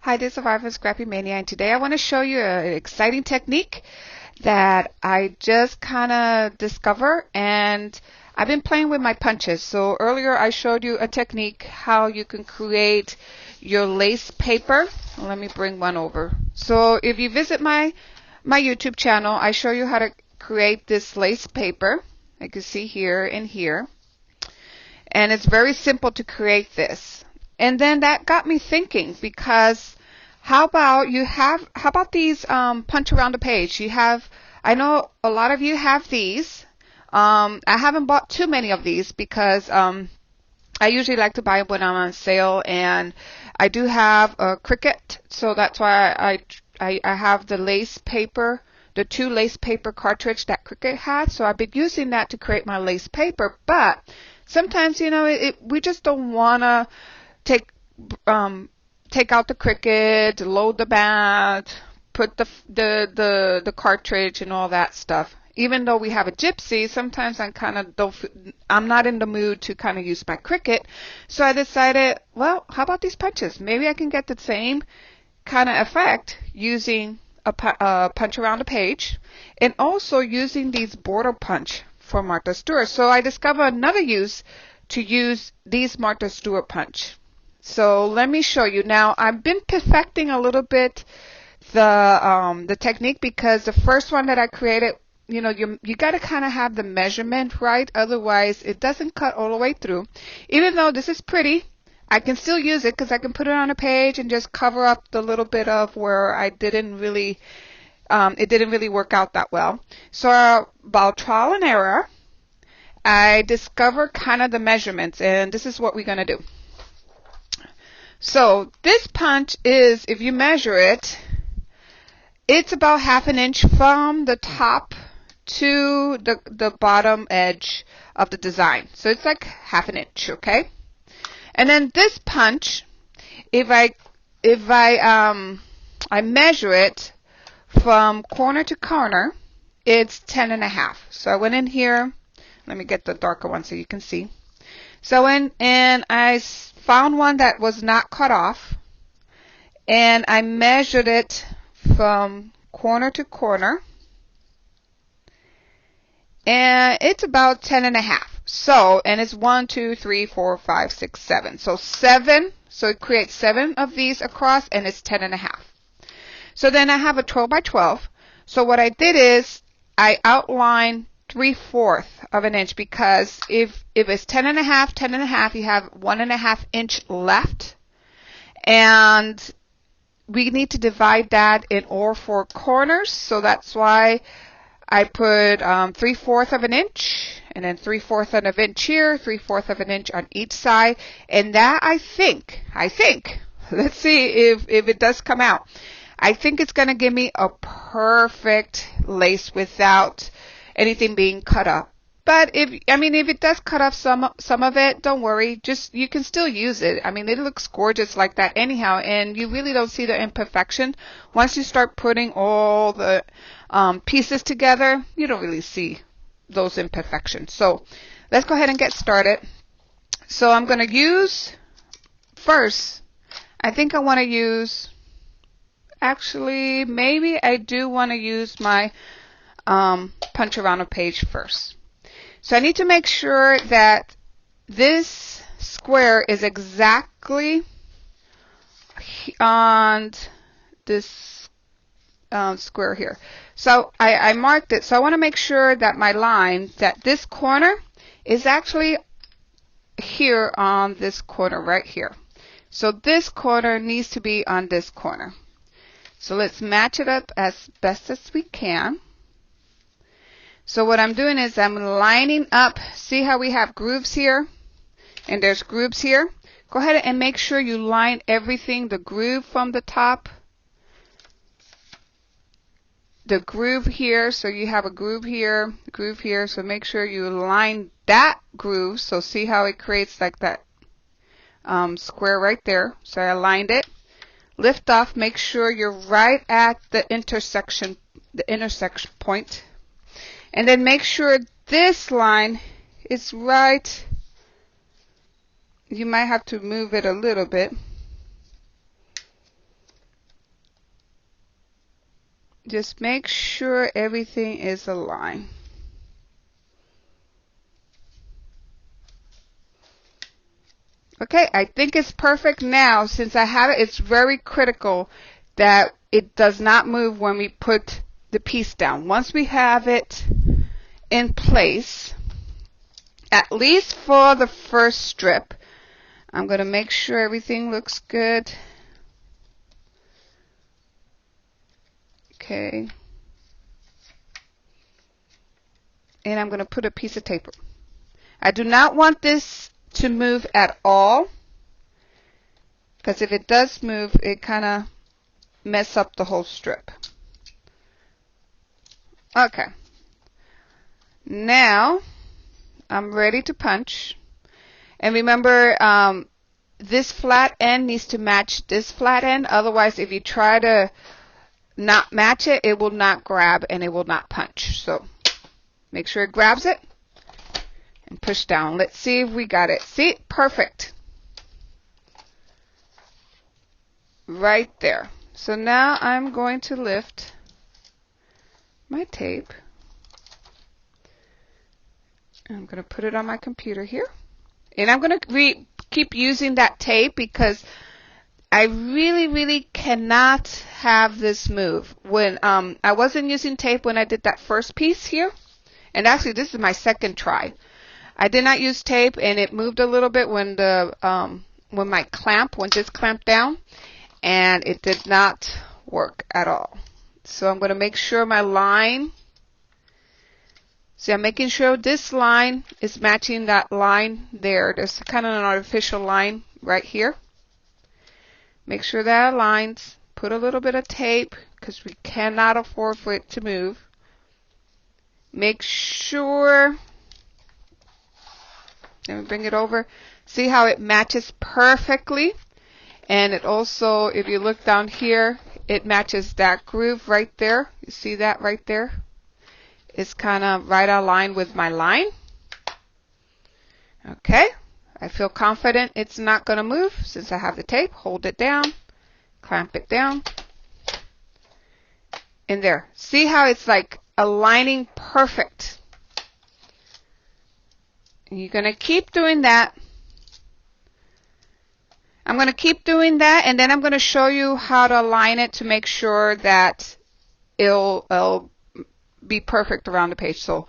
Hi, this is Survivor Scrappy Mania, and today I want to show you an exciting technique that I just kind of discovered, and I've been playing with my punches. So earlier I showed you a technique how you can create your lace paper. Let me bring one over. So if you visit my YouTube channel, I show you how to create this lace paper. You can see here and here. And it's very simple to create this. And then that got me thinking, because how about these punch around the page? I know a lot of you have these. I haven't bought too many of these because I usually like to buy them when I'm on sale, and I do have a Cricut, so that's why I have the lace paper, the 2 lace paper cartridge that Cricut had. So I've been using that to create my lace paper, but sometimes, we just don't want to take out the Cricut, load the mat, put the cartridge and all that stuff. Even though we have a Gypsy, sometimes I'm not in the mood to kind of use my Cricut. So I decided, well, how about these punches? Maybe I can get the same kind of effect using a punch around the page, and also using these border punch for Martha Stewart. So I discovered another use to use these Martha Stewart punch. So let me show you. Now I've been perfecting a little bit the technique, because the first one that I created, you got to kind of have the measurement right, otherwise it doesn't cut all the way through. Even though this is pretty, I can still use it because I can put it on a page and just cover up the little bit of where it didn't really work out that well. So about trial and error, I discovered kind of the measurements, and this is what we're going to do. So this punch is, if you measure it, it's about 1/2 inch from the top to the bottom edge of the design. So it's like 1/2 inch, okay? And then this punch, if I measure it from corner to corner, it's 10.5. So I went in here. Let me get the darker one so you can see. So and I found one that was not cut off, and I measured it from corner to corner, and it's about 10.5. So, and it's 1, 2, 3, 4, 5, 6, 7. So 7. So it creates 7 of these across, and it's 10.5. So then I have a 12 by 12. So what I did is I outlined 3/4 of an inch, because if it's 10.5, you have 1.5 inch left, and we need to divide that in all 4 corners. So that's why I put 3/4 of an inch, and then 3/4 of an inch here, 3/4 of an inch on each side, and that I think, let's see if it does come out. I think it's going to give me a perfect lace without anything being cut up. But if it does cut off some of it, don't worry. You can still use it. I mean, it looks gorgeous like that anyhow, and you really don't see the imperfection. Once you start putting all the pieces together, you don't really see those imperfections. So let's go ahead and get started. So I'm going to use, first, I think I want to use, actually, maybe I do want to use my punch around a page first. So I need to make sure that this square is exactly on this square here. So I marked it. So I want to make sure that my line, that this corner is actually here on this corner right here. So this corner needs to be on this corner. So let's match it up as best as we can. So what I'm doing is I'm lining up. See how we have grooves here? And there's grooves here. Go ahead and make sure you line everything, the groove from the top, the groove here. So you have a groove here, groove here. So make sure you line that groove. So see how it creates like that square right there. So I aligned it. Lift off. Make sure you're right at the intersection point. And then make sure this line is right. You might have to move it a little bit. Just make sure everything is aligned. Okay, I think it's perfect now. Since I have it, it's very critical that it does not move when we put the piece down. Once we have it in place, at least for the first strip, I'm going to make sure everything looks good. Okay. And I'm going to put a piece of tape. I do not want this to move at all, because if it does move, it kind of mess up the whole strip. Okay. Now I'm ready to punch. And remember, this flat end needs to match this flat end. Otherwise, if you try to not match it, it will not grab and it will not punch. So make sure it grabs it and push down. Let's see if we got it. See? Perfect. Right there. So now I'm going to lift my tape. I'm going to put it on my computer here. And I'm going to keep using that tape because I really cannot have this move. When I wasn't using tape when I did that first piece here. And actually this is my second try. I did not use tape and it moved a little bit when my clamp, when this clamped down, and it did not work at all. So I'm going to make sure my line, see, I'm making sure this line is matching that line there. There's kind of an artificial line right here. Make sure that aligns. Put a little bit of tape because we cannot afford for it to move. Make sure, let me bring it over. See how it matches perfectly? And it also, if you look down here, it matches that groove right there. You see that right there? It's kind of right aligned with my line. Okay. I feel confident it's not going to move since I have the tape. Hold it down. Clamp it down. In there. See how it's like aligning perfect. And you're going to keep doing that. I'm going to keep doing that, and then I'm going to show you how to align it to make sure that it'll be perfect around the page. So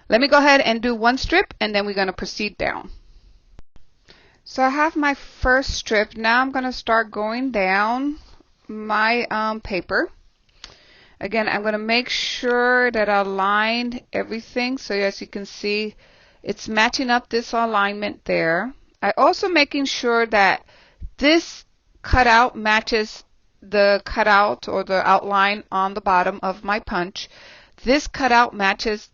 let me go ahead and do one strip, and then we're going to proceed down. So I have my first strip. Now I'm going to start going down my paper. Again, I'm going to make sure that I aligned everything. So as you can see, it's matching up this alignment there. I also making sure that this cutout matches the cutout or the outline on the bottom of my punch. This cutout matches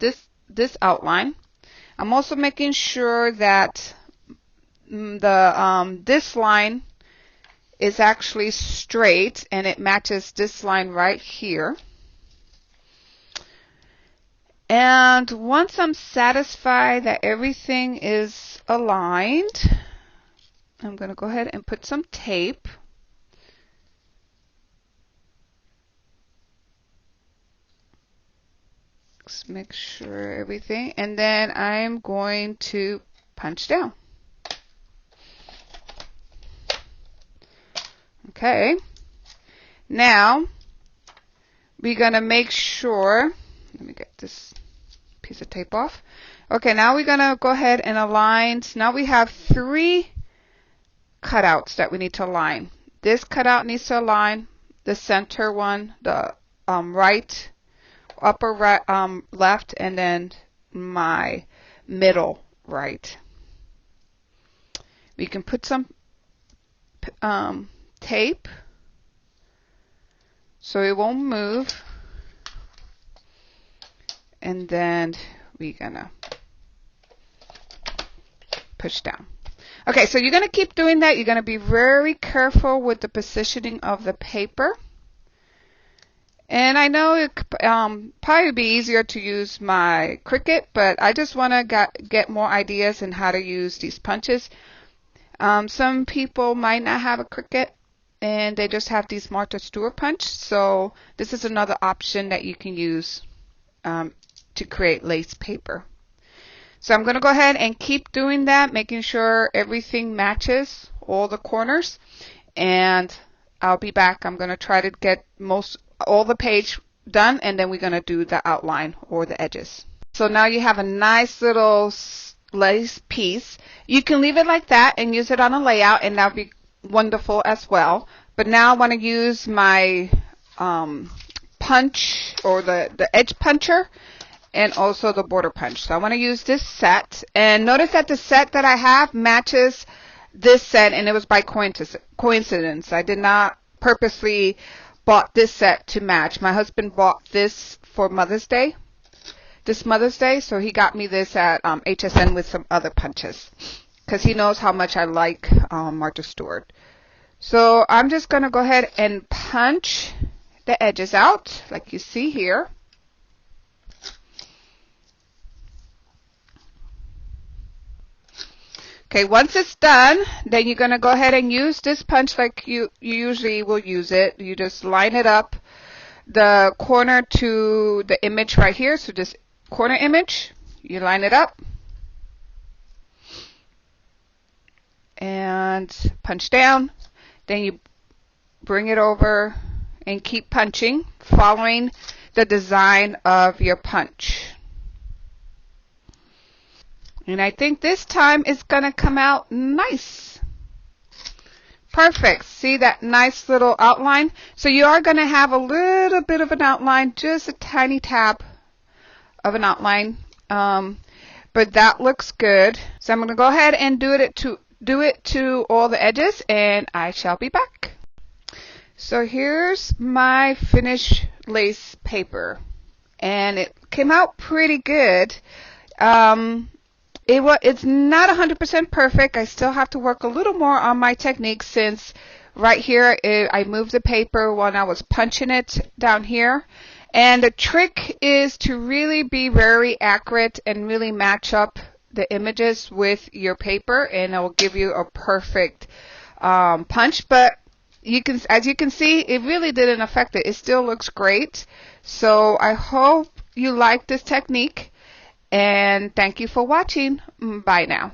this outline. I'm also making sure that this line is actually straight and it matches this line right here. And once I'm satisfied that everything is aligned, I'm going to go ahead and put some tape. Let's make sure everything, and then I'm going to punch down. Okay. Now we're going to make sure, let me get this piece of tape off. Okay, now we're going to go ahead and align. So now we have 3 cutouts that we need to align. This cutout needs to align, the center one, the right, upper right, left, and then my middle right. We can put some tape so it won't move, and then we're gonna push down. Okay, so you're going to keep doing that. You're going to be very careful with the positioning of the paper. And I know it probably be easier to use my Cricut, but I just want to get more ideas on how to use these punches. Some people might not have a Cricut, and they just have these Martha Stewart punch. So this is another option that you can use to create lace paper. So I'm going to go ahead and keep doing that, making sure everything matches all the corners, and I'll be back. I'm going to try to get all the page done, and then we're going to do the outline or the edges. So now you have a nice little lace piece. You can leave it like that and use it on a layout, and that'll be wonderful as well. But now I want to use my punch, or the edge puncher, and also the border punch. So I want to use this set, and notice that the set that I have matches this set, and it was by coincidence. I did not purposely bought this set to match. My husband bought this for Mother's Day, so he got me this at HSN with some other punches, because he knows how much I like Martha Stewart. So I'm just going to go ahead and punch the edges out like you see here. Okay, once it's done, then you're going to go ahead and use this punch like you usually will use it. You just line it up, the corner to the image right here. So this corner image, you line it up and punch down. Then you bring it over and keep punching, following the design of your punch. And I think this time it's going to come out nice. Perfect. See that nice little outline? So you are going to have a little bit of an outline, just a tiny tab of an outline. But that looks good. So I'm going to go ahead and do it to all the edges, and I shall be back. So here's my finished lace paper, and it came out pretty good. It's not 100% perfect. I still have to work a little more on my technique, since right here I moved the paper when I was punching it down here. And the trick is to really be very accurate and really match up the images with your paper, and it will give you a perfect punch. But as you can see, it really didn't affect it. It still looks great. So I hope you like this technique. And thank you for watching. Bye now.